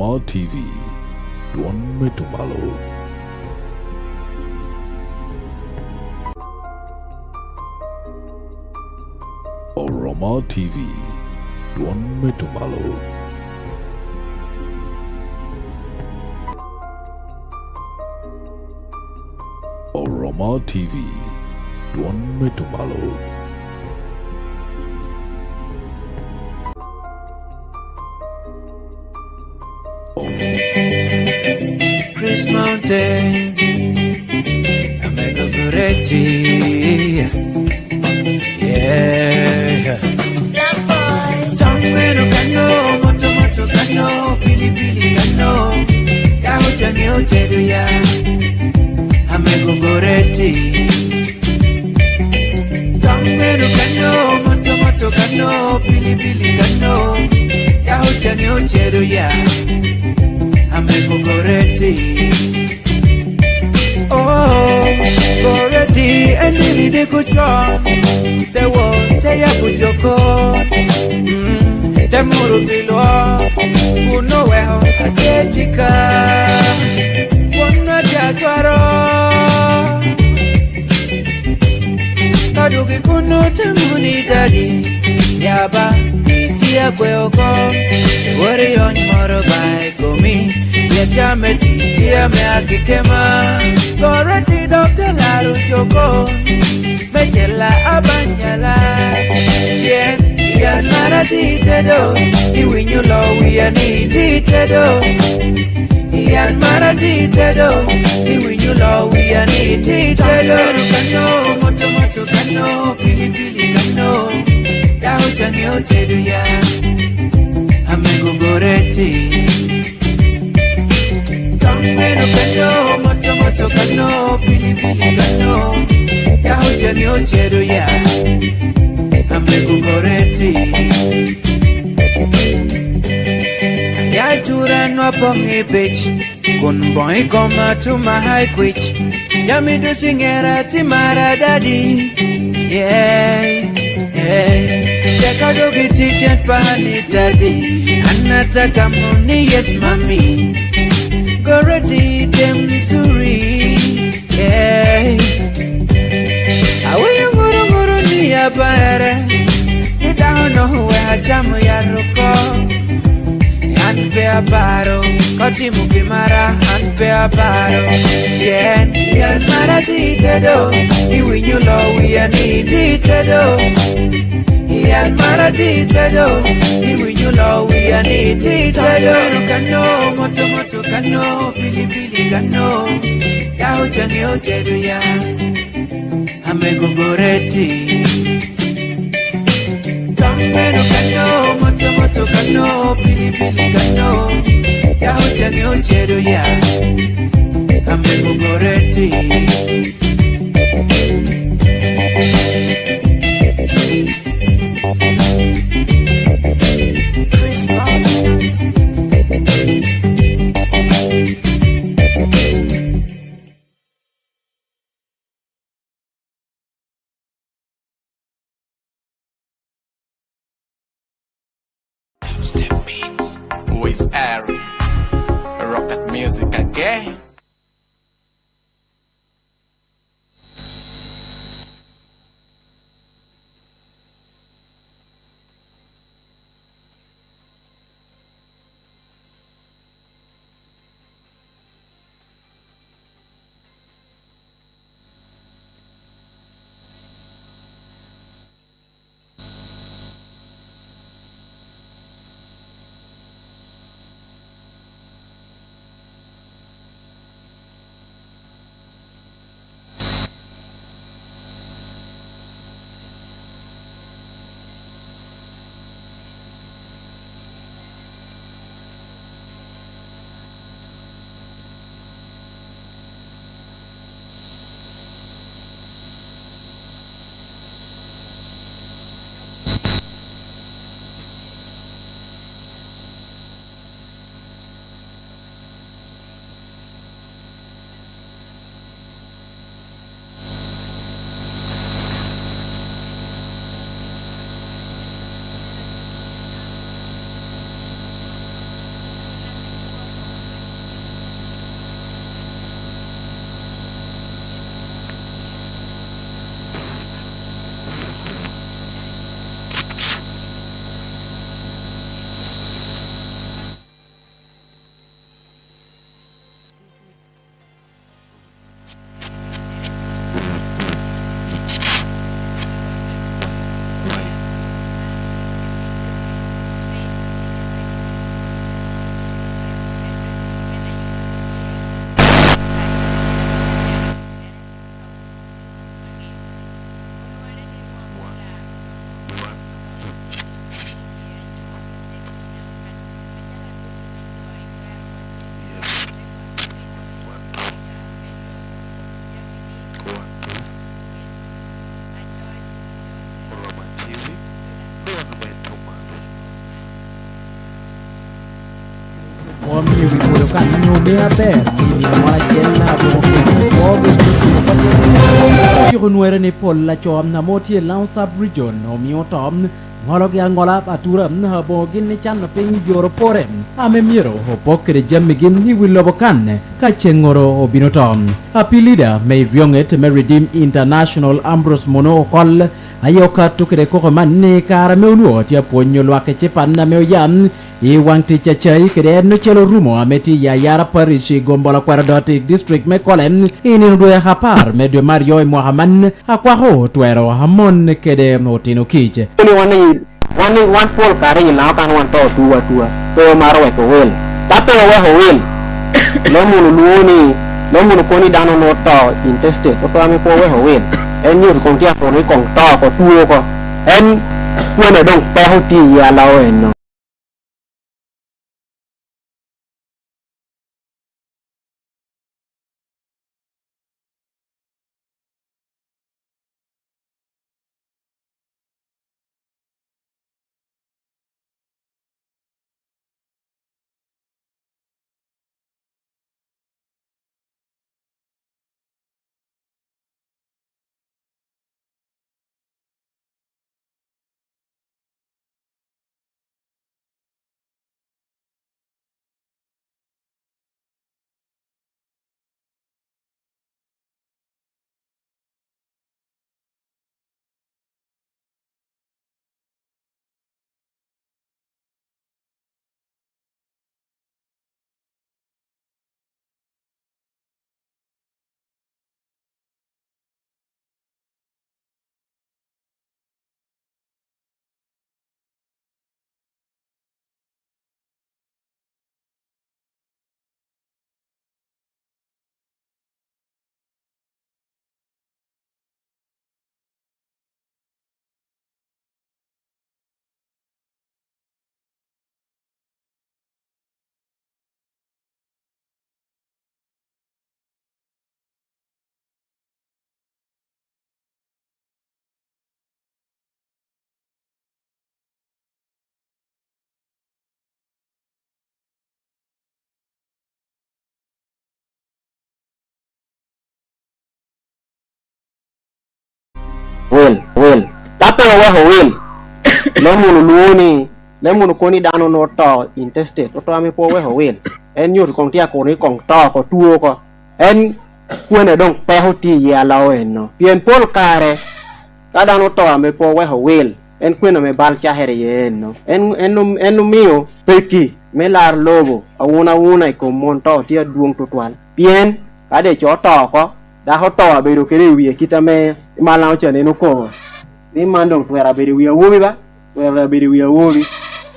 Oroma TV, Tuan Metumalo. Oroma TV, Tuan Metumalo. Oroma TV, Tuan Metumalo. Chris Mountain, Omega Goretti, yeah. Black boy, Tangweno kano, moto kano, pili kano, yaho change otedu ya, Omega Goretti. Tangweno kano, moto kano, pili kano, yaho change otedu ya. Amego Goretti. Oh, Goretti, and really de kucho. Te wo, te ya kujoko. Te muru bilo. Uno weho, ate chika. Wana jatwaro. Kadugi kuno te muni dadi. Yaba, itia kweoko. Worry on moro by gomi. Chame tia me akikema Goretti Dr. Laru Joko Mechela abanyala Yeah, yeah, marati tedo Iwinyu lo we aniti tedo Yeah, marati tedo Iwinyu lo we aniti tedo Kano, moto kano Pili kano Yao changi otedo ya Amigo Goretti Meno kano, moto kano, pili kano Yaho chani ochedo ya Amego Goretti Ya chura no pongi bitch Kun boy koma to my high quitch Yami do singera timara daddy Yeah, yeah Jaka dogi teacher pahani daddy Anata kamuni yes mami Goretti dem suri, yeah. Awe nguru ni abare. You don't know where jamu ya roko. Anpe abaro, koti mukimara. Anpe abaro, yeah. Yan marati tedo, iwinyu lo we aniti tedo. Yan marati tedo, iwinyu lo we aniti tedo. Kano, moto kano, pili kano, yaho change otedu ya, Amego Goretti. Tangweno kano, moto kano, pili kano, yaho change otedu ya, Amego Goretti. Chris Mountain. Step beats, who is Ari? Rocket music again. Omni ricordo canno be aperti ma jella bo nuere ne polla chom na moti lansa region omio tom ngolok ya ngolap atura na bo gin chan ping joro pore ame miro ho pokre jamme gin ni willo bokan ka chengoro obino tom apilida me vyonget me redeem international Ambrose Mono kol ayoka tukre ko manne kara meuno tia ponyo lwake chepan na meoyan I wanti chachai kede no chelo rumo ameti ya yara parishi gombola kwaradoti district me kolem ini nudwe hapar medio Mario Mohaman akwaho tuero hamon kede Otyeno kije one pole kare ila kan wan to tua to maro ko wel tato we ho wel lo munu koni dano no to intestate to ame po we ho wel en yur kong tia ko ni kong to ko tuo ko en kuone dong pe ho ti ya lao en no wel tato we ho wel le munu koni dano no to intestate to ame po we ho wel en yur kong tia ko ni kong to ko tuo ko en kuone dong pe ho ti ya lao en no pien pol kare ka dano to ame po we ho wel en kuene me bal cha here yen no en mio peki me lar lobo awuna ko mon to tia duong to twal pien ade cho to ko da ho to be do kere wi kitame malao chane no ko ni mandong twera be wi wobi ba twera be wi wobi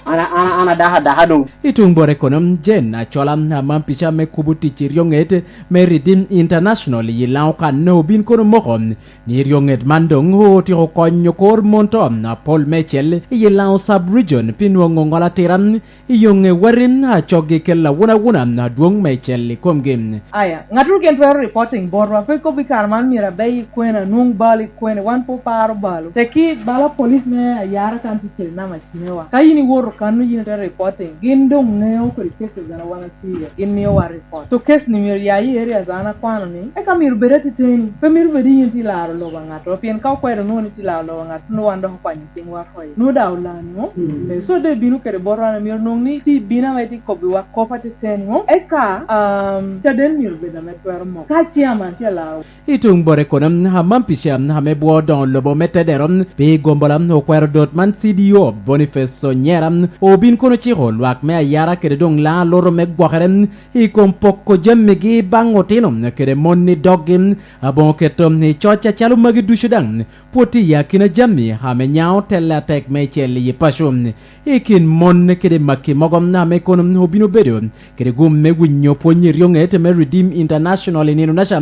ana daha dong itung bore konom jen acholam na mampicha me kubuti chiryonget me redeem international yilau kan no bin kono mohon ni ryonget mandong ho ti ho konyo kor montom na Paul Mechel yilau sub region pinwo ngola tiram yonge warin na choge kella wuna na duong Mechel komgem aya ngatu ken for reporting borwa fe ko bikar man mira bay kwena nung bali kwena wan po paro balo teki bala police me yara kan ti na machinewa kayini wor kanu yinta reporting gindong neo ko case zana wana tiya ginniyo wa report to case ni mir yayi area zana kwano ni e kamir bereti teni fe mir bedi yinti laro lo bangato pien ka ko no ni tilaro lo bangato no wando ko pani ting wa hoy no dawlani mo so de binu kere borana mir no ni ti bina weti ko bi wa ko pati teni mo e ka taden mir beda metwer mo ka chiama ti laro itung bore konam ha mampisha ha me bo don lobo metederom be gombolam no kwero dot man CDO Boniface Sonyeram obin kono chiro lwak me ayara kede dong la loro me gwakere I kompoko jemme gi bang Otyeno kede monni dogin abon ketom ni chocha chalu magi dushudan poti yakina jammi hame nyao tella tek me cheli pashum ikin mon kede maki mogom na me konom obino bedo kede gum me winyo ponyi ryonget me Redeem International in Indonesia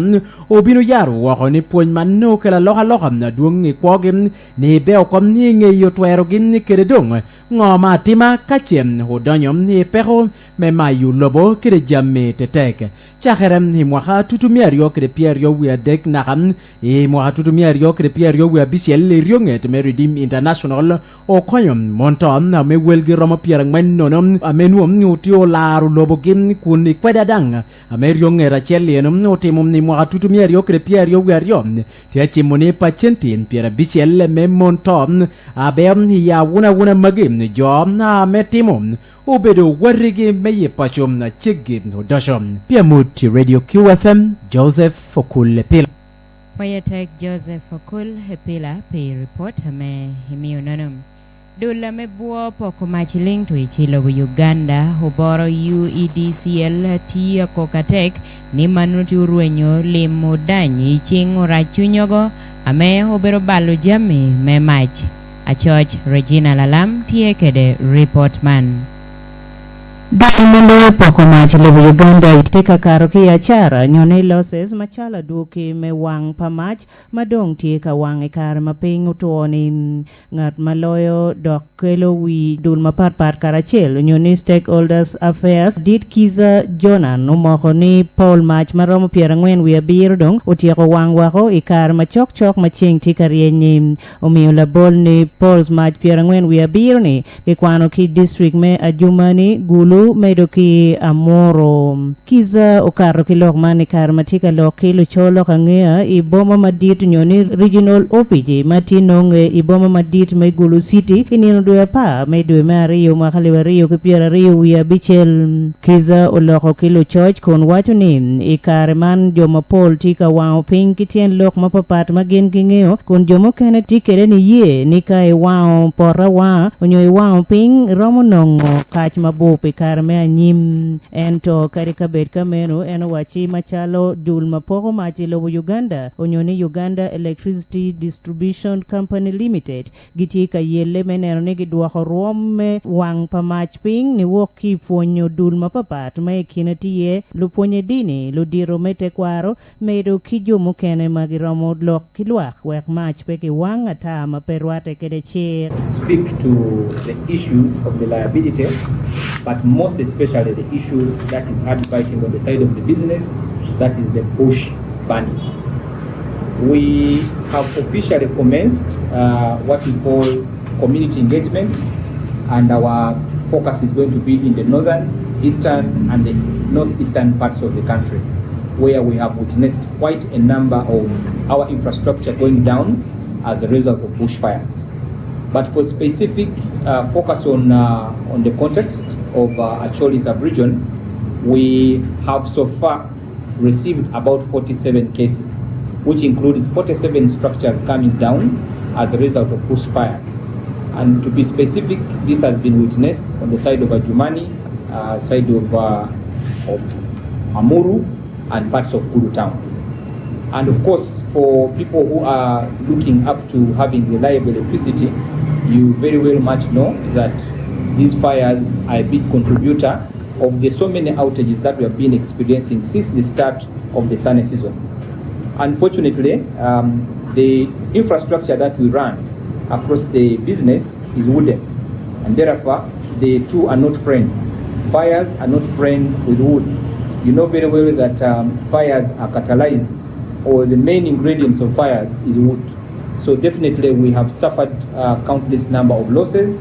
obino yaru wako ni pony manno kela loha na duong ni kwogim ni beo kom ni nge yotwero gin kede dong ngoma tima kachem hodonyom ni peho me mayu lobo kede jamme tetek chakerem ni mwaka tutumiario kede pierio we Adek nakam mwaka tutumiario kede pierio we bisiel ryonget me Redeem International o koyom montom na me welgi romo pierang men nonom amenuom ni utio laru lobo gin kuni kweda dang ame ryonge racheli enom otimum ni mwaka tutumiario kede pierio we ryom tiachimoni pachentin piera bisiel me montom abem ya wuna magim jom na metimum obedo warigi meye pachom na chigim no dashom Amut Radio QFM Joseph Fokul Pila Payatek Joseph Fokul Hepila pay report hame himiunanum Dula me buo poko machiling to ichilo Uganda hoboro UEDCL tia kokatek ni manuti uruenyo limo danyi chingo rachunyogo ame hobero balu jami me mach a church Regina Lalam tie kede report man Dasamendo poko machilo Uganda itika karoki achara nyone losses machala duki me wang pamach madong tika wang ekar maping utuoni ngat maloyo dok kelo wi dul mapat karachel nyone stakeholders affairs dit kiza jonan umoko ni Paul mach maromo pierangwen wi abiro dong utieko wang wako ikar machok maching tika rienyi umiyo labol ni Paul's mach pierangwen wi abiro ni kikwano ki district me ajumani gulu medo ki amoro kiza okaro ki lok mani kar matika lok kilo cholo kangea iboma madit nyoni regional OPG matinonge iboma madit me gulu city inino dwe pa me dwe mario makaliwa rio kipiera rio wia bichel kiza oloko kilo church kon wacho ni ikare man joma pol tika wao ping kitien lok mapapat magen kingeo kon jomo kene tikere ni ye nika wao pora wa onyo wao ping romo nongo kach mabupe kar me anyim ento karika bet kameno eno wachi machalo dul mapoko machilo Uganda onyoni Uganda Electricity Distribution Company Limited gitika yele menero ne gidwako ruome wang pamach ping ni woki fonyo dul mapapat ma kinatiye luponye dini ludiro mete kwaro medo kijo mukene magiromo lok kilwak wek mach peke wang ata maperwate kede che speak to the issues of the liability, but most especially the issue that is hard fighting on the side of the business, that is the bush burning. We have officially commenced what we call community engagements, and our focus is going to be in the northern, eastern, and the northeastern parts of the country, where we have witnessed quite a number of our infrastructure going down as a result of bushfires. But for specific focus on the context of Acholi sub-region, we have so far received about 47 cases, which includes 47 structures coming down as a result of bushfires. And to be specific, this has been witnessed on the side of Ajumani, side of Amuru, and parts of Gulu town. And of course, for people who are looking up to having reliable electricity, you very well much know that these fires are a big contributor of the so many outages that we have been experiencing since the start of the sunny season. Unfortunately, the infrastructure that we run across the business is wooden, and therefore the two are not friends. Fires are not friends with wood. You know very well that fires are catalyzed, or the main ingredients of fires is wood. So definitely we have suffered countless number of losses,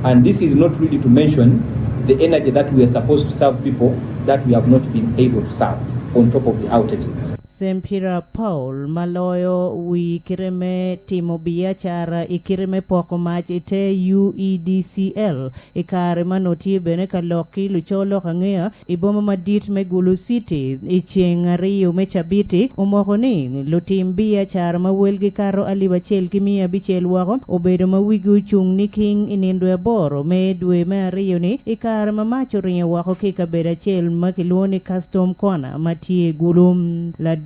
and this is not really to mention the energy that we are supposed to serve people that we have not been able to serve on top of the outages. Sempira Paul maloyo wi kireme timo biashara ikireme poko mach ite UEDCL ikare manoti bene kaloki lucholo kangea iboma madit megulu city ichieng ariyo mechabiti umokoni lutim biashara mawelgi karo alibachel kimia bichel wako obedo mawigu chung ni king inindwe boro medwe mariyo ni ikare mamacho rinyo wako kika beda chel makiluoni custom corner matie gulum Ladit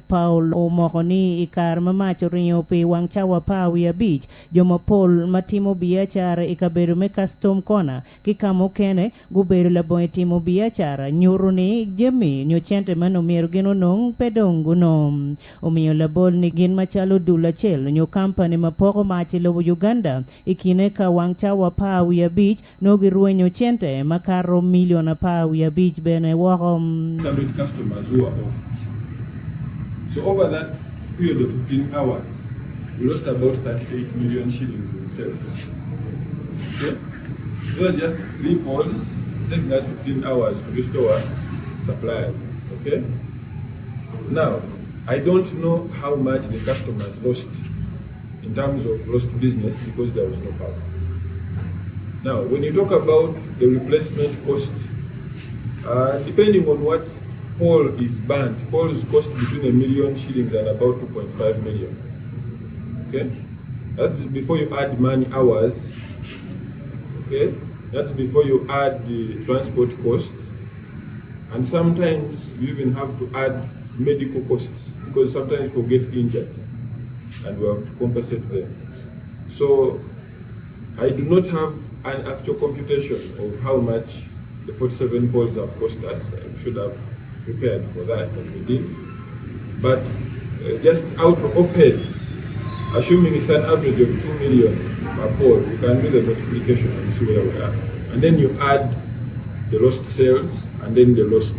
Paul Omokoni ikar mamacho rinyo pe wang Cawa Pawia Beach jomo Paul matimo biashara ikabedo me custom corner kikamo kene gubedo labo timo biashara nyuruni jemi nyochente mano miero gino nong pedongo nom omiyo labol ni gin machalo dula chel nyo company mapoko machi lobo Uganda ikine ka wang Cawa Pawia Beach nogi ruenyo chente makaro miliona Pawia Beach bene wakom 100 customers who are off. So over that period of 15 hours, we lost about 38 million shillings in sales. Okay? So just 3 poles, taking us 15 hours to restore supply. Okay? Now, I don't know how much the customers lost in terms of lost business because there was no power. Now, when you talk about the replacement cost, depending on what pole is burnt, poles cost between $1 million shillings and about 2.5 million. Okay? That's before you add man hours. Okay? That's before you add the transport cost. And sometimes you even have to add medical costs because sometimes people get injured and we have to compensate them. So I do not have an actual computation of how much the 47 poles have cost us. I should have prepared for that, but we did. But just out of head, assuming it's an average of 2 million per pole, you can do the multiplication and see where we are. And then you add the lost sales and then the lost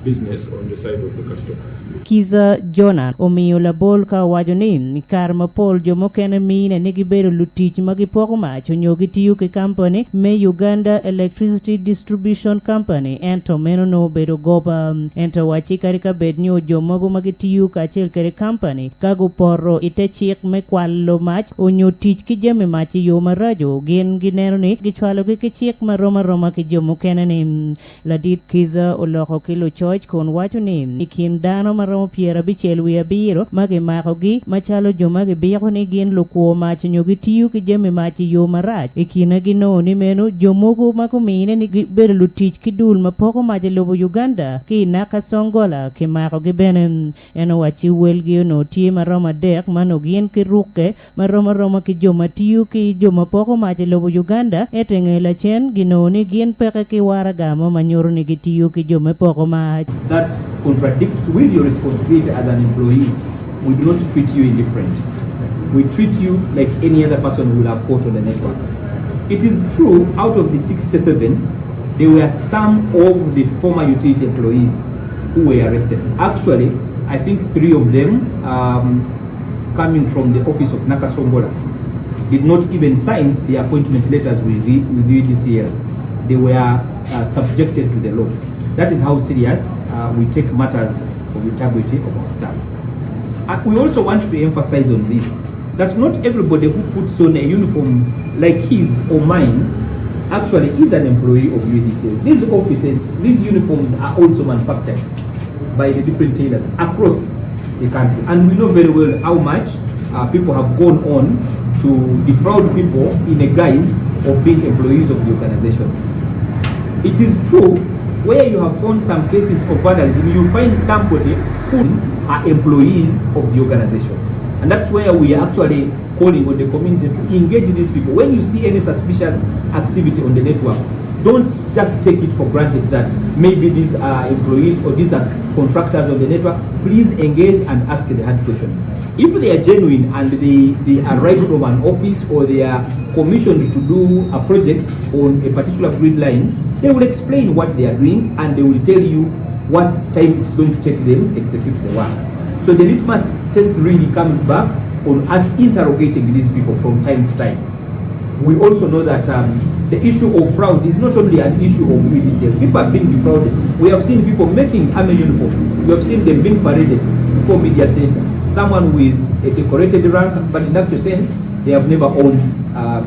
business on the side of the customers. Kiza Jonah omiyo labol ka wajonin karma pol jomo kene mine nigibedo lutich magipoko macho nyogi tiyu ke company me Uganda Electricity Distribution Company ento meno no bedo goba ento wachi karika bed nyo jomo magitiyu ka chel kere company kago porro ite chiek me kwalo mach onyo tich ki jeme machi yo marajo gin gineno ni gichwalo ki chiek maroma ki jomo kene ni Ladit Kiza oloko kilo church kon wacho ni ikin dano maromo piera bichel wi abiro mage makogi machalo joma ge biro ni gin lokuo mach nyogi tiyu ki jeme machi yo marach ikina gino ni meno jomogo mako mine ni bedo lutich kidul mapoko maje lobo Uganda ki naka songola ki makogi benen eno wachi welgi no tie maroma dek mano gin ki ruke maroma ki joma tiyu ki joma poko maje lobo Uganda etengela chen gino ni gin peke ki waragamo manyoro ni gitiyu ki joma poko mach. That contradicts with your responsibility as an employee. We do not treat you indifferent. We treat you like any other person who will have caught on the network. It is true, out of the 67, there were some of the former utility employees who were arrested. Actually, I think 3 of them, coming from the office of Nakasongola, did not even sign the appointment letters with UEDCL. They were subjected to the law. That is how serious we take matters of integrity of our staff. We also want to emphasize on this, that not everybody who puts on a uniform like his or mine actually is an employee of UEDCL. These offices, these uniforms are also manufactured by the different tailors across the country. And we know very well how much people have gone on to defraud people in a guise of being employees of the organization. It is true, where you have found some cases of vandalism, you find somebody who are employees of the organization. And that's where we are actually calling on the community to engage these people. When you see any suspicious activity on the network, don't just take it for granted that maybe these are employees or these are contractors on the network. Please engage and ask the hard questions. If they are genuine and they are right from an office or they are commissioned to do a project on a particular grid line, they will explain what they are doing and they will tell you what time it's going to take them to execute the work. So the litmus test really comes back on us interrogating these people from time to time. we also know that the issue of fraud is not only an issue of UEDCL. People have been defrauded. We have seen people making army uniforms. We have seen them being paraded before media center. Someone with a decorated rank, but in actual sense, they have never owned,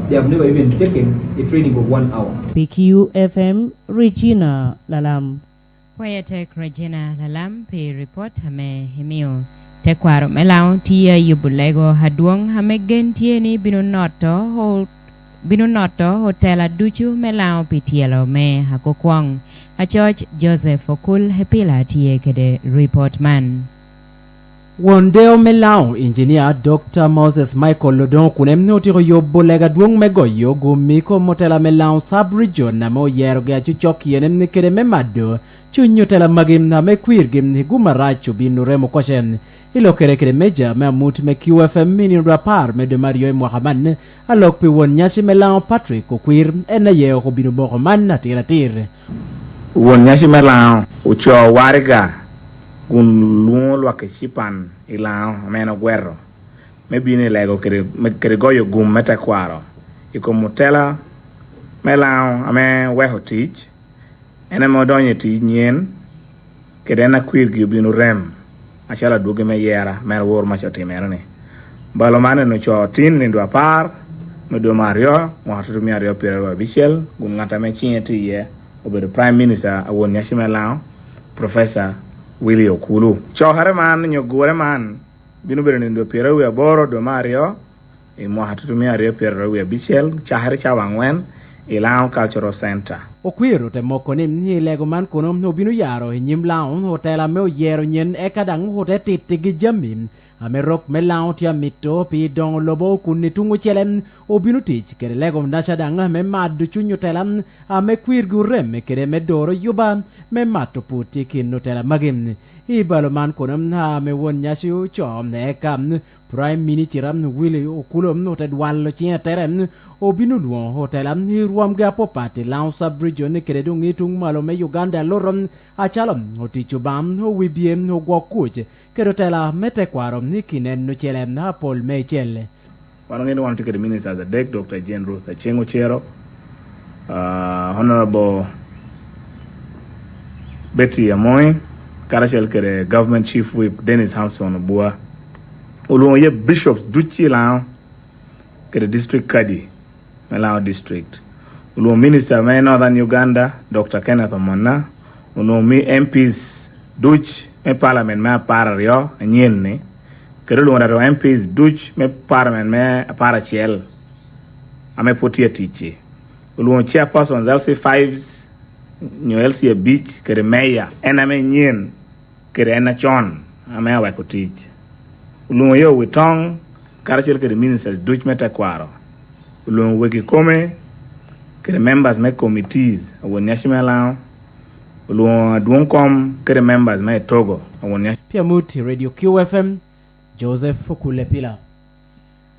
they have never even taken a training of 1 hour. PQFM Regina Lalam. Poetic Regina Lalam pe report hame himio. Te kwaro melao tia yubulego haduong hame gentie ni Binunoto hotel aduchu melao pitielo me hakokwang. A George Joseph Okul hepila tie kede report man. Wondeo melao engineer Dr. Moses Michael Lodon kunem notiro yobo lega duong mego yogo miko motela melao sub-region na mo yero ga chuchok yenem nikere memado chunyotela magim na mekwirgim ni gumaracho binuremo kwashen ilo kere meja me Amut me QFM mini rapar me de Mario Mohamed alok pi won nyasi melao Patrick okwir ena ye ko binu boko man na tiratir won nyasi melao ucho wariga kun luo lo ke chipan ilao meno guerro me bini lego kere goyo gum meta kwaro iko motela melao ame weho teach ena mo donye ti nyen kede na kwir gi binu rem achala duge me yera mer wor ma choti merane balo mane no chotin ni ndo par me do Mario mo hatu mi Mario pero bichel gun ngata me chieti ye obedo prime minister awon nyashime lao professor Willie Okulu cho hare man nyogore man binu bere ni ndo pero we boro do Mario e mo hatu mi Mario pero we bichel cha hare cha wangwen Ilao Cultural Center. Okwiro te moko ni lego man konom no binu yaro nyim lao hotel me yero nyen ekadang hotel titigi jamin ame rock me lao tia mito pi dong lobo kunni tungu chelem obinu tich kere lego ndasha danga me madu chunyo telam ame kwir gurem kere me doro yuba me mato puti kinno tela magim ibalo man konom na me won nyashu chom ne kam prime minister Willie Okulu no te dwallo chia terem obinu luon hotelam ni ruam ga popati lao sub-region kere dungi tung malo me Uganda lorom achalom otichubam o wibiem no gokuj kero tela mete kwarom ni kinen no chelem na pol me chele Wanongeni want to get the ministers Adek, Dr. Jane Ruth Achengo Chero, Honorable Betty Amoy, Karachel Kere Government Chief Whip Dennis Hampson Obua, Uluoye Bishops Duchi Lao Kere District Kadi Melao District, Uluo Minister May Northern Uganda Dr. Kenneth Omona, Uluo mi MPs Duch me Parliament me para rio Nyenne, Kere Uluo MPs Duch me Parliament me para Chiel, Ame Potia Tichi, Uluo Chairperson Elsie Fives New Elsie Beach Kere Meya, Ename Nyen Kere Ena Chon, Ame Awako Teach, Uluo Yo Witong, Karachel Kere Ministers Duch Meta Kwaro, Uluo Weki Kome, Kere members me committees awon national lao Uluo Duonkom Kere members me Togo awon national Amut Radio QFM Joseph Okul Pila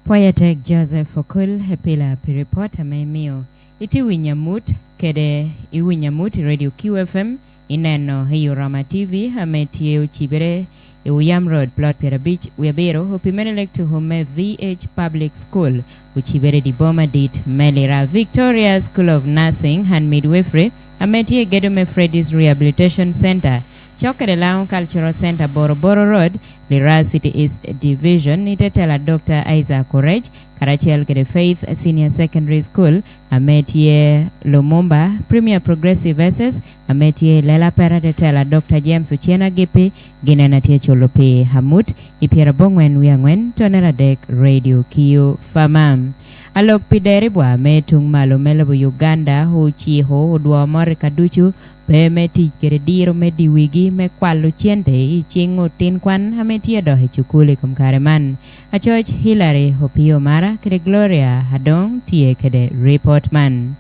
Poetic Joseph Okul hepila pi report mio iti winyamut kede iwinyamut Radio QFM ineno hiyo Rama TV hametie uchibere Uyam Road, Plot Pera Beach, Webero, Hopimenelek to Home VH Public School, Uchibere di Boma Dit, Melira, Victoria School of Nursing, and Midwifery, Ametie Gedome Freddy's Rehabilitation Center, Chokedelau Cultural Center, Boroboro Road, Lira City East Division, Nitetela Dr. Isaac Courage, Karachiel Gede Faith Senior Secondary School, Ametie Lumumba, Premier Progressive SS, Ametie Lela Pera Tetela Dr. James Otyeno Gipi, Ginanatie Cholope Hamut, Ipiera Bongwen Wiangwen, Tonera Adek Radio Kiyo Famam. Alok pideribwa metung malo melabo Uganda ho chiho hodwa Amerika duchu pe meti kerediro medi wigi me kwalo chiende I chingo tin kwan hametia dohe chukuli kumkareman. A George Hillary Hopio Mara kede Gloria Hadong tie kede report man.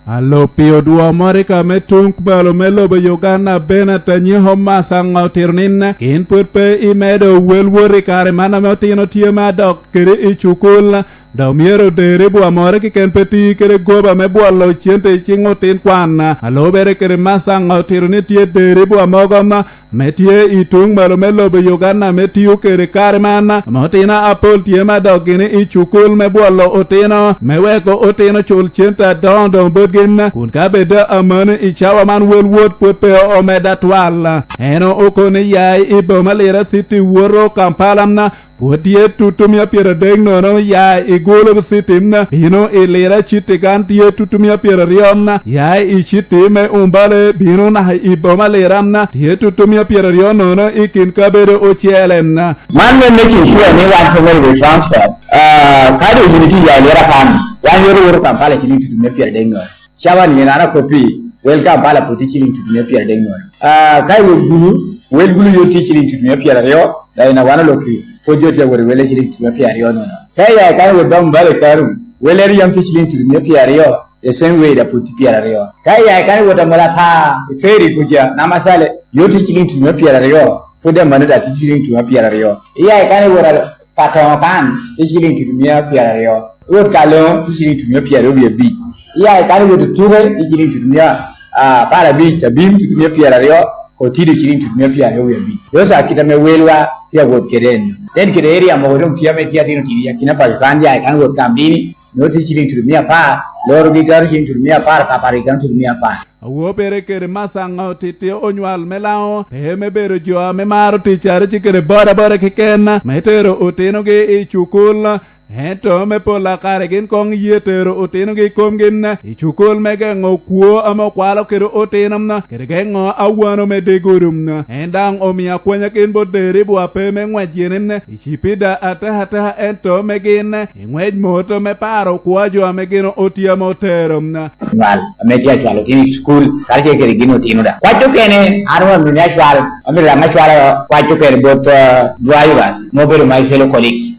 Alopio du Amerika metung balo melobo Uganda bena tanyi homa sanga tirnina kin putpe imedo welwori kare mana metino tie madok kere ichukula da miero de rebu Amerika ken peti kere goba mebualo chiente chingo tin kwana alobere kere masanga tirni tie de rebu amogama metie itung malo melo be Uganda metiu kere kare mana motina apol tie madogini ichukul mebuolo Otyeno meweko Otyeno chul chenta dondo bodgin kun kabeda amane ichawa man welwot pupe omeda twala eno okone yai iboma lera city woro Kampala Putie tutumia piera degno no ya igolo sitimna bino ilera chitigan tie tutumia piera riomna ya ichitime umbale bino na iboma leramna tie tutumia piera riono no ikin kabere ochelenna man when making sure ne one family will transfer kado unity ya lera kan ya yoro Kampala chilling tutumia piera degno chawa ni nana copy welcome Kampala puti chilling tutumia piera degno kai wel gulu yoti chilling tutumia piera rio dai na wana loki Fojote were wele chilling to me piario no. Kaya kai we dom bale karu. Wele yam chilling to me piario. The same way that put piario. Kaya kai we damala tha feri kuja namasale yoti chilling to me piario. For them money that chilling to me piario. Iya kai we paton kan chilling to me piario. Word kalon chilling to me piario be big. Iya kai we tuve chilling to me para beach beam to me piario. Kotiri chilling to me piario be big. Those are kita me welwa tia word keren. Then kire area mo dong tia me tia tino tiria kina pa kan dia kan word kambini no ti chilling to me pa lor bi gar chilling to me pa kapari kan to me pa Wo pere kere masanga titi onywal melao me bero jo me maro ti chare chikere bora kikena metero Otyeno ge ichukul Hento me pola karegin kong yetero Otyeno ge komgin ichukul mege ngokuo ama kwalo kere Otyeno na kere ngo awano me degurum endang omia kwanya kin boderi bua pe me ngwajenin ichipida ata ento megin ngwej moto me paro kwajo amegin Otyeno terum wal ametia chalo tin school kalke kere gino Otyeno da kwato kene arwa minya chwal amira ma chwal kwato kere bot drivers mobile my fellow colleagues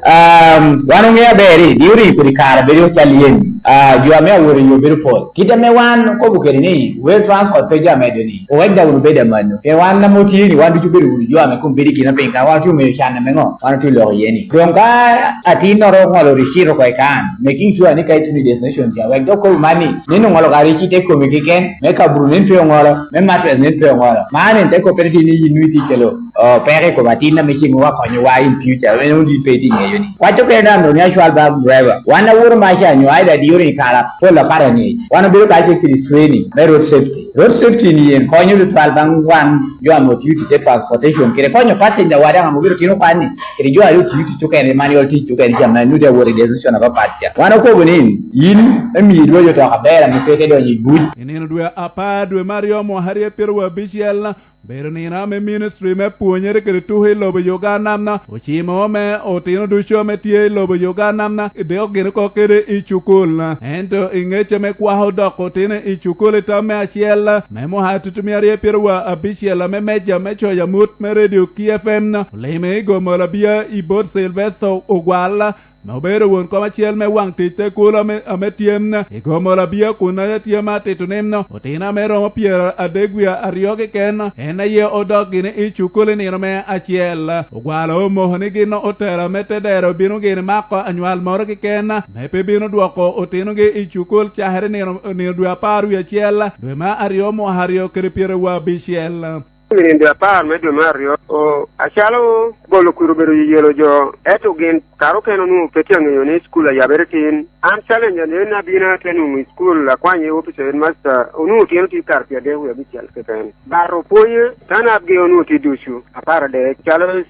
wanu ya beri diuri kuri kara beri ochalien you are me wori you beautiful kita me wan ko bukeri ni we transport peja medoni o wenda uru beda manu ke wan na moti ni wan du beru you ame kum beri kina penka wa tu me chana me ngo wan tu lo yeni donka atino ro ngolo rishiro ko kan making sure ni kai tu ni destination ja we doko mani ni no ngolo gari chi te ko me kiken me ka brunin pe ngolo me matres ni pe ngolo mani te ko perdi ni inuiti kelo pere ko batina me chi wa ko ni wa in future we no di pedi ni yoni kwato ke na no ni bag driver wana wuro masha nyo aida diuri kala pola para ni wana biru ka ke training me road safety ni en konyo lu twal bang wan yo am duty to transportation kire konyo passenger wada ngamu biru tino kwani kire jo alu duty to kan manual teach to kan jam na nu de wori decision aba patia wana ko bonin yin emi do yo to habera mi pete do ni bud ineno dwe apa dwe Mario mo harie pirwa bichiel Bernina me ministry me puonyer kere tuhe lobo Uganda na ochimo me Otyeno dusho me tie lobo Uganda na deo gere ko kere ichukul na ento ingeche me kwaho doko Otyeno ichukul ta me achiel me mo hatutumia rie pirwa abichiel me meja me choya mut me radio KFM na leme go molabia ibot Silvestre ogwala Mabere won koma chiel me wang tite kula me ametiem na igomola bia kuna tiema titunem na Otyeno me romo pier adegwia arioge ken ena ye odogine ichukule ni me achiel ogwala mohoni gino otera metedero binu gine mako anywal moro ken me pe binu duoko Otyeno ge ichukul chahere ni dua paru ya chiel dwe ma ario mo hario kere pier wa bichiel Mirinde apar medio Mario o achalo golo kurubero yelo jo eto gen karo keno nu petia ngeyo ne school ya beretin am challenge ne na bina tenu school la kwanye officer master onu tieno ti karpia de we bichal keten baro poye tana abge onu ti dushu apara de chalo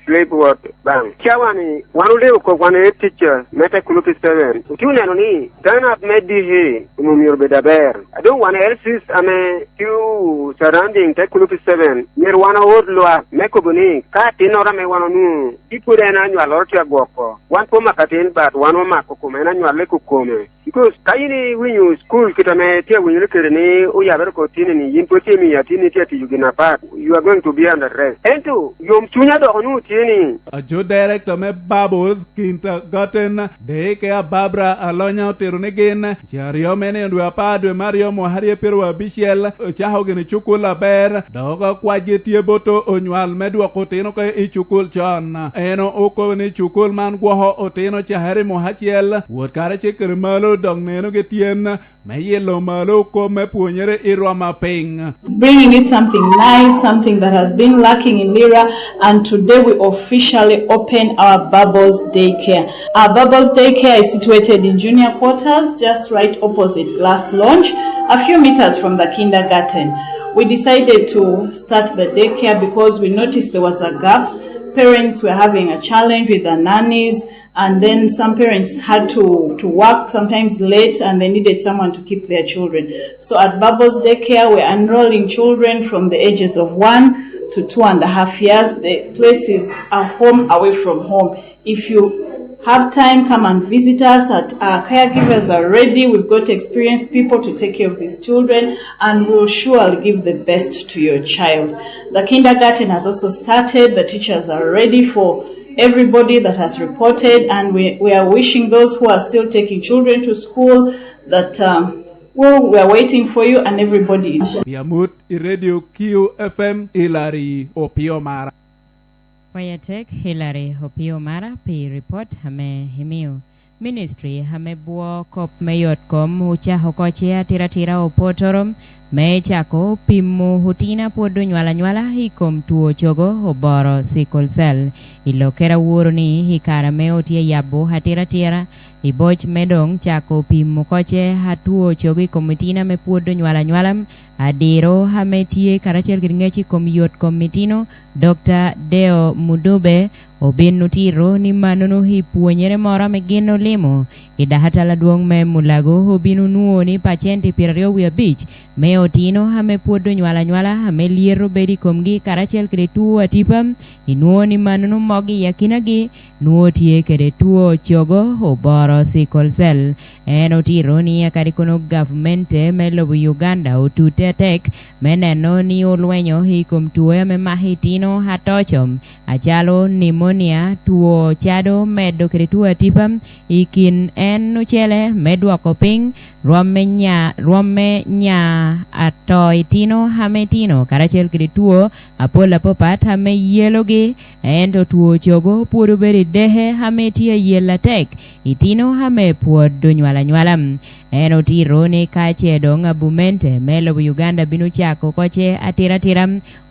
slave work bang chawani wanu le ko wane teacher meta kulupi 7 tuna no ni tana medi he umur bedaber I don't want else ame tu surrounding Kulupi 7 nyer wana odloa meko boni ka tinora me wana nu ipure na nyu alorti agoko wan poma katin but wan ma ko na nyu ale ko kome because kayini winyu school kitame tia winyu kereni o ya ber ko tinini yimpo temi ya tinini tia ti yugina pa you are going to be under arrest ento yom tunya do nu tini a jo director me babos kinta goten de ke babra alonya terune gen chario mene ndu apadwe Mario mo harie perwa bichiel chahogene chukula ber dogo kwaje tie boto onywal medwa Otyeno ko ichukul chon eno oko ni chukul man gwo Otyeno chahere mo hachiel Michelle wuot kare chikere malo dong neno ge tiem me yelo malo ko me puonyere iroma ping. Bringing it something nice, something that has been lacking in Lira, and today we officially open our Bubbles Daycare. Our Bubbles Daycare is situated in junior quarters, just right opposite Glass Lounge, a few meters from the kindergarten. We decided to start the daycare because we noticed there was a gap. Parents were having a challenge with the nannies, and then some parents had to work sometimes late and they needed someone to keep their children. So at Bubbles Daycare, we're enrolling children from the ages of 1 to 2.5 years. The place is a home away from home. If you have time, come and visit us. Our caregivers are ready. We've got experienced people to take care of these children, and we'll surely give the best to your child. The kindergarten has also started. The teachers are ready for everybody that has reported, and we are wishing those who are still taking children to school that we are waiting for you, and everybody. Amut Radio QFM Hilary Opiomara. Wayatek Hilary Opiomara pi report hame himio. Ministry hame buo kop meyot kom ucha hokochea tira opotorom me chako pimu hutina podo nyala hikom tuo chogo oboro sickle cell ilokera wurni hikara meotie yabo hatira iboch medong chako pimu koche hatuo chogi komitina me podo nyala adiro hametie karachel kiringechi komiyot komitino Dr. Deo Mudube obin nutiro ni manunu hipuonyere mora megino limo idahatala duong me mulago obinu nuo ni paciente pirario wia beach me otino hame puodo nyala hame liero bedi komgi karachel kede tuo atipam inuo ni manunu mogi yakinagi nuo tie kede tuo chogo oboro sickle cell enotiro ni yakarikono governmente melobu Uganda otute tek meneno ni olwenyo hikom tuo me mahitino hatochom achalo pneumonia tuo chado medo kede tuo atipam ikin en nuchele medwako ping rome nya atoy tino hametino karachel kede tuo apola popat hame yeloge ento tuo chogo puodo beri dehe hametia yela tek itino hame puodo nywalam eno tiro ni kache donga bumente melo Uganda binu chako koche atira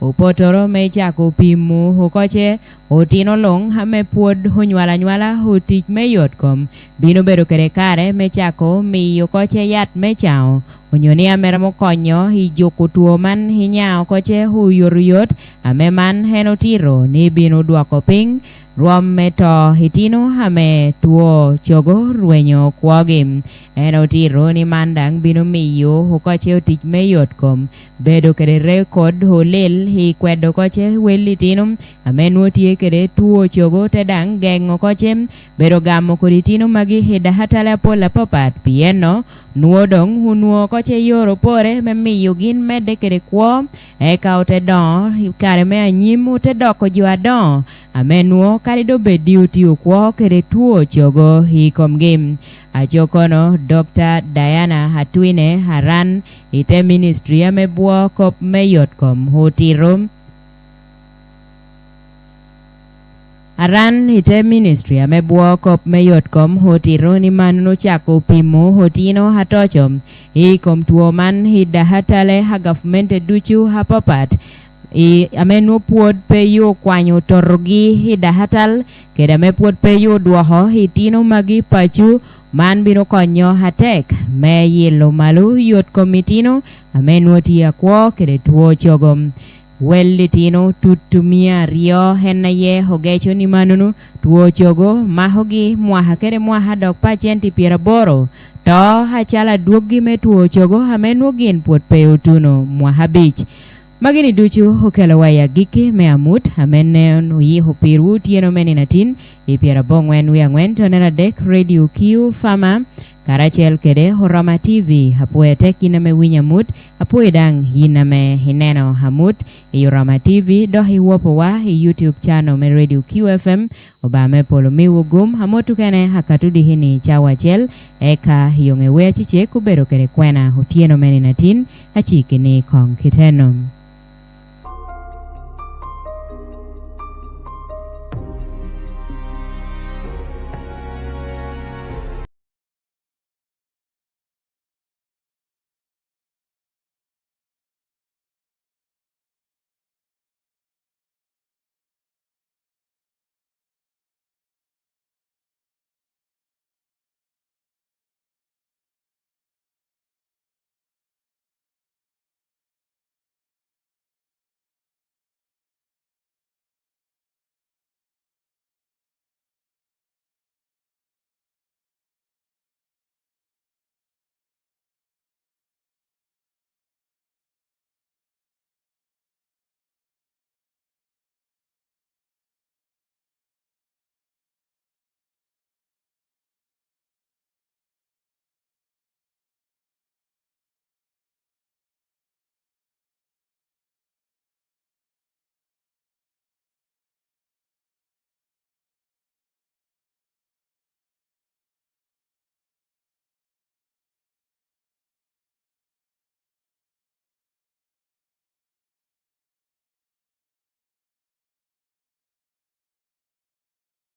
upotoro me chako pimu hokoche otino long hame puod nywala hotich meyot kom binu bedo kere kare me chako miyo koche yat me chao onyoni ameramo konyo hijoko tuo man hinyao koche huyoruyot ameman heno tiro ni binu duako ping ruom meto hitino hame tuo chogo ruenyo kwogim eno tiro ni mandang binu miyo hokoche otich meyot kom bedo kere rekod holel hi kwedo koche welitinum amenuo tie kere tuo chogo tedang gengo koche bedo gamo koditino magi hida hatala pola popat pieno nuodong hunuo koche yoro pore me miyo gin mede kere kwo eka ote don kare me anyim ote doko jwa don amenuo kare do bedi utio kwo kere tuo chogo hikom gim ajokono Dr. Diana Hatwine Haran ite ministry amebuo kop meyot kom hotirum Aran ite ministry amebuo kop meyot kom hotiro ni manu chako pimo hotino hatochom kom tuo man hida hatale ha government duchu hapapat amenu puod peyo kwanyo torgi hida hatal keda me puod peyo duoho hitino magi pachu man bino konyo hatek me yelo malu yot komitino amenu tia kwo kede tuo chogom Wellitino tutumia rio henaye hogecho ni manunu tuo chogo mahogi muahakere muahadok pacienti piraboro to hachala duogi me tuo chogo hamenuogin puot peutuno muahabich magini duchu hokelo waya giki me amut hamenen uyi hopiru Otyeno meninatin ipirabongwen wiangwen tonera Adek Radio Q Fama Karachel kede Horama TV hapuete kiname winyamut hapuedang hiname hineno hamut Horama TV dohi wopo wa YouTube channel me Radio QFM obame polo miwugum hamotu kene hakatudi hini chawachel eka hiyonge wechiche kubero kede kwena Otyeno meninatin hachikini kong kiteno.